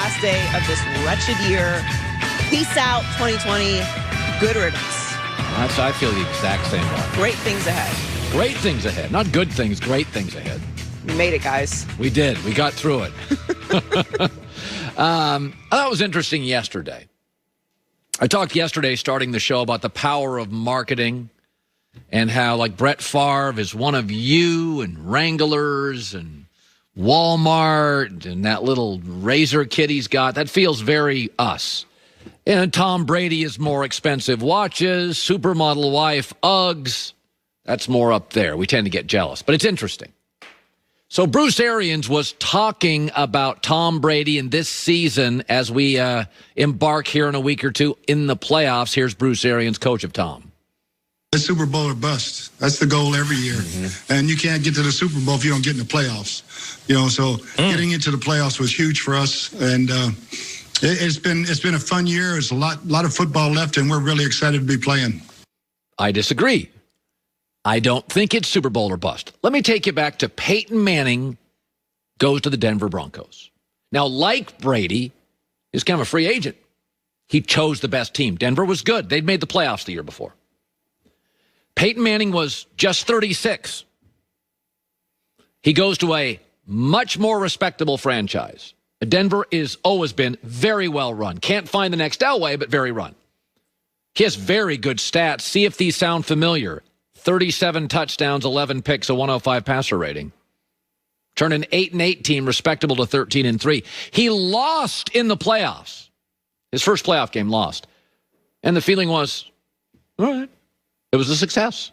last day of this wretched year. Peace out, 2020. Good riddance. I feel the exact same way. Great things ahead. Great things ahead. Not good things, great things ahead. We made it, guys. We did. We got through it. I thought it was interesting yesterday. I talked yesterday, starting the show, about the power of marketing and how, like, Brett Favre is one of you and Wranglers and Walmart and that little razor kit he's got. That feels very us. And Tom Brady is more expensive watches, supermodel wife, Uggs. That's more up there. We tend to get jealous, but it's interesting. So Bruce Arians was talking about Tom Brady in this season as we embark here in a week or two in the playoffs. Here's Bruce Arians, coach of Tom. The Super Bowl or bust. That's the goal every year. Mm-hmm. And you can't get to the Super Bowl if you don't get in the playoffs. So getting into the playoffs was huge for us. And it's been a fun year. There's a lot of football left, and we're really excited to be playing. I disagree. I don't think it's Super Bowl or bust. Let me take you back to Peyton Manning goes to the Denver Broncos. Now, like Brady, he's kind of a free agent. He chose the best team. Denver was good. They'd made the playoffs the year before. Peyton Manning was just 36. He goes to a much more respectable franchise. Denver is always been very well run. Can't find the next Elway, but very run. He has very good stats. See if these sound familiar. 37 touchdowns, 11 picks, a 105 passer rating. Turned an 8-8 team respectable to 13-3. He lost in the playoffs. His first playoff game lost. And the feeling was, all right, it was a success.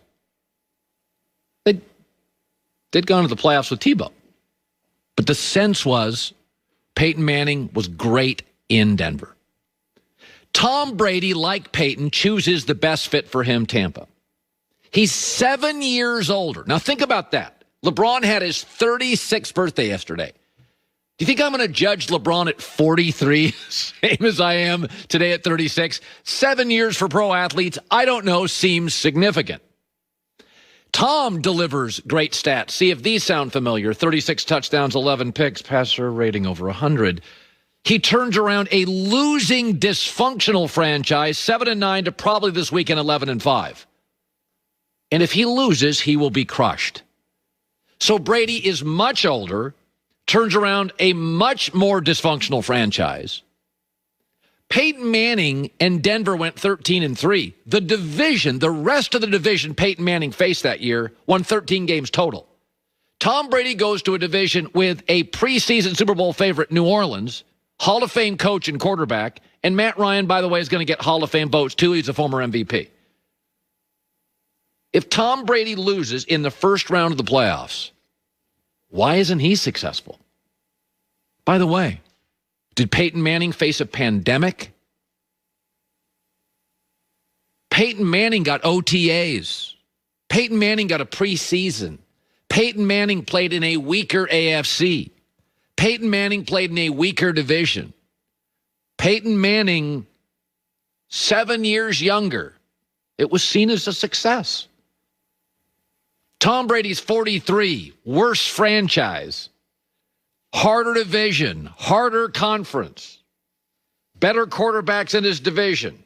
They'd gone to the playoffs with Tebow. But the sense was Peyton Manning was great in Denver. Tom Brady, like Peyton, chooses the best fit for him, Tampa. He's 7 years older. Now, think about that. LeBron had his 36th birthday yesterday. Do you think I'm going to judge LeBron at 43, same as I am today at 36? 7 years for pro athletes, I don't know, seems significant. Tom delivers great stats. See if these sound familiar. 36 touchdowns, 11 picks, passer rating over 100. He turns around a losing, dysfunctional franchise, 7-9 to probably this weekend 11-5. And if he loses, he will be crushed. So Brady is much older, turns around a much more dysfunctional franchise. Peyton Manning and Denver went 13-3. The division, the rest of the division Peyton Manning faced that year, won 13 games total. Tom Brady goes to a division with a preseason Super Bowl favorite, New Orleans, Hall of Fame coach and quarterback, and Matt Ryan, by the way, is going to get Hall of Fame votes too. He's a former MVP. If Tom Brady loses in the first round of the playoffs, why isn't he successful? By the way, did Peyton Manning face a pandemic? Peyton Manning got OTAs. Peyton Manning got a preseason. Peyton Manning played in a weaker AFC. Peyton Manning played in a weaker division. Peyton Manning, 7 years younger. It was seen as a success. Tom Brady's 43, worse franchise, harder division, harder conference, better quarterbacks in his division.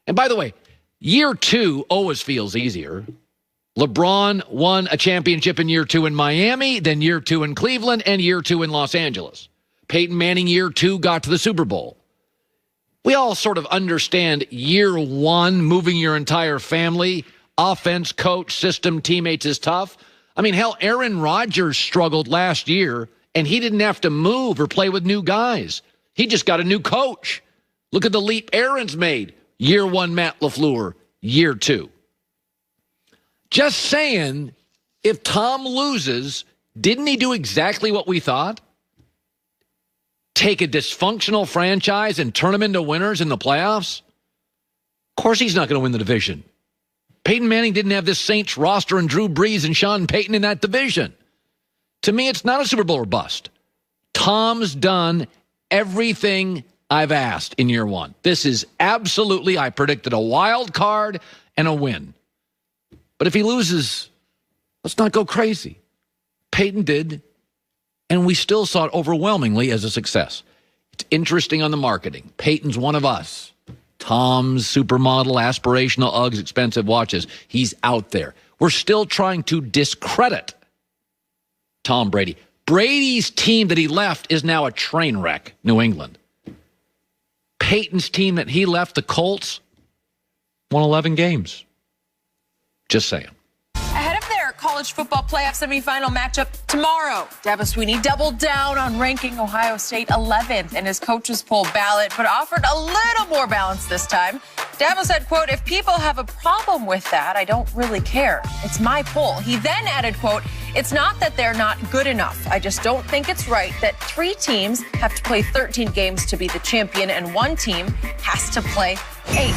And by the way, year two always feels easier. LeBron won a championship in year two in Miami, then year two in Cleveland, and year two in Los Angeles. Peyton Manning, year two, got to the Super Bowl. We all sort of understand year one, moving your entire family, offense, coach, system, teammates is tough. I mean, hell, Aaron Rodgers struggled last year, and he didn't have to move or play with new guys. He just got a new coach. Look at the leap Arians made. Year one, Matt LaFleur. Year two. Just saying, if Tom loses, didn't he do exactly what we thought? Take a dysfunctional franchise and turn them into winners in the playoffs? Of course he's not going to win the division. Peyton Manning didn't have this Saints roster and Drew Brees and Sean Payton in that division. To me, it's not a Super Bowl or bust. Tom's done everything I've asked in year one. This is absolutely, I predicted a wild card and a win. But if he loses, let's not go crazy. Peyton did, and we still saw it overwhelmingly as a success. interesting on the marketing. Peyton's one of us. Tom's supermodel, aspirational Uggs, expensive watches. He's out there. We're still trying to discredit Tom Brady. Brady's team that he left is now a train wreck, New England. Peyton's team that he left, the Colts, won 11 games. Just saying. Ahead of their college football playoff semifinal matchup tomorrow, Dabo Swinney doubled down on ranking Ohio State 11th in his coach's poll ballot, but offered a little more balance this time. Dabo said, quote, "If people have a problem with that, I don't really care. It's my poll." He then added, quote, "It's not that they're not good enough. I just don't think it's right that 3 teams have to play 13 games to be the champion and 1 team has to play 8.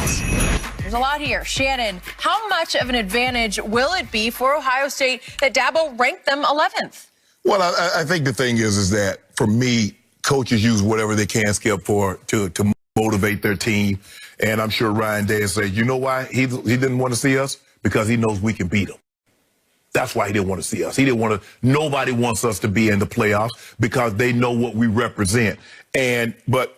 There's a lot here. Shannon, how much of an advantage will it be for Ohio State that Dabo ranked them 11th? Well, I think the thing is that, for me, coaches use whatever they can, Skip, to motivate their team. And I'm sure Ryan Day said, you know why he didn't want to see us? Because he knows we can beat him. That's why he didn't want to see us. He didn't want to. Nobody wants us to be in the playoffs because they know what we represent. But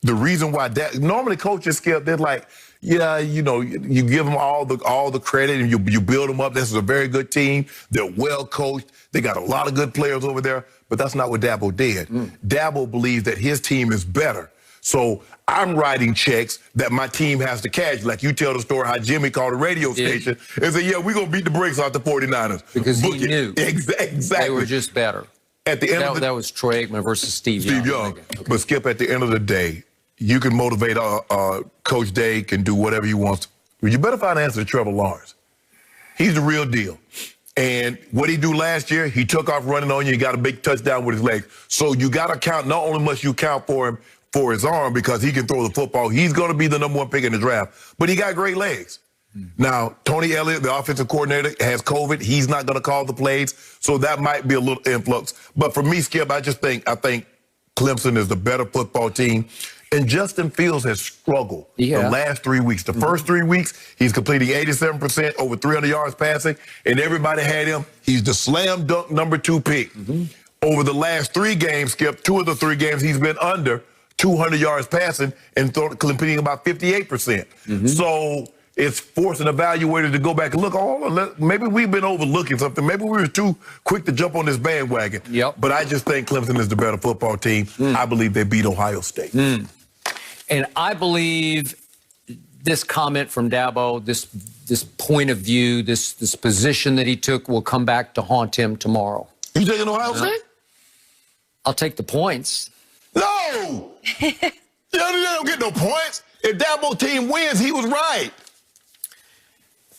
the reason why that normally coaches, Skip, they're like, yeah, you know, you give them all the credit and you build them up. This is a very good team. They're well coached. They got a lot of good players over there. But that's not what Dabo did. Dabo believes that his team is better. So I'm writing checks that my team has to cash. Like you tell the story how Jimmy called a radio station and said, yeah, we're going to beat the brakes off the 49ers. Because he knew. Exactly. They were just better. At the end of that was Troy Aikman versus Steve Young. Okay. But Skip, at the end of the day, you can motivate Coach Day can do whatever he wants. You better find an answer to Trevor Lawrence. He's the real deal. And what he do last year, he took off running on you. He got a big touchdown with his legs. So you got to count. Not only must you count for him for his arm because he can throw the football. He's going to be the #1 pick in the draft. But he got great legs. Now, Tony Elliott, the offensive coordinator, has COVID. He's not going to call the plays. So that might be a little influx. But for me, Skip, I think Clemson is the better football team. And Justin Fields has struggled the last 3 weeks. The first 3 weeks, he's completing 87%, over 300 yards passing, and everybody had him. He's the slam dunk #2 pick. Over the last 3 games, Skip, 2 of the 3 games, he's been under 200 yards passing and completing about 58%. So it's forcing evaluators to go back and look, maybe we've been overlooking something. Maybe we were too quick to jump on this bandwagon. But I just think Clemson is the better football team. I believe they beat Ohio State. And I believe this comment from Dabo, this point of view, this position that he took will come back to haunt him tomorrow. You taking Ohio State? I'll take the points. No! They don't get no points. If Dabo's team wins, he was right.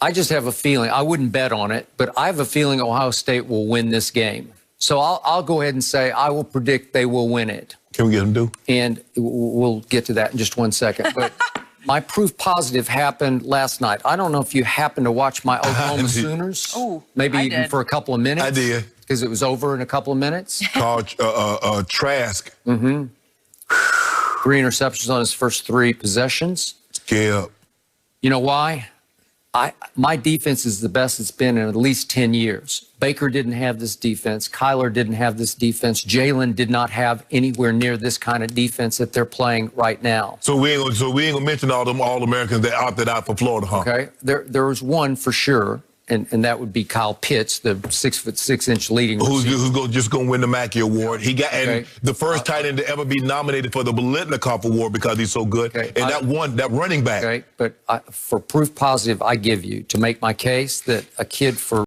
I just have a feeling, I wouldn't bet on it, but I have a feeling Ohio State will win this game. So I'll go ahead and say I will predict they will win it. Can we get them to? And we'll get to that in just 1 second. But my proof positive happened last night. I don't know if you happened to watch my Oklahoma Sooners. Oh, maybe I even did. for a couple of minutes. I did. Because it was over in a couple of minutes. Called Trask. 3 interceptions on his first 3 possessions. Yeah. You know why? My defense is the best it's been in at least 10 years. Baker didn't have this defense. Kyler didn't have this defense. Jalen did not have anywhere near this kind of defense that they're playing right now. So we ain't gonna mention all them All-Americans that opted out for Florida, huh? Okay, there was one for sure, and that would be Kyle Pitts, the 6'6" leading receiver. Who's just gonna win the Mackey Award? He got and the first tight end to ever be nominated for the Biletnikoff Award because he's so good. And that running back. Okay, but for proof positive, I give you to make my case that a kid for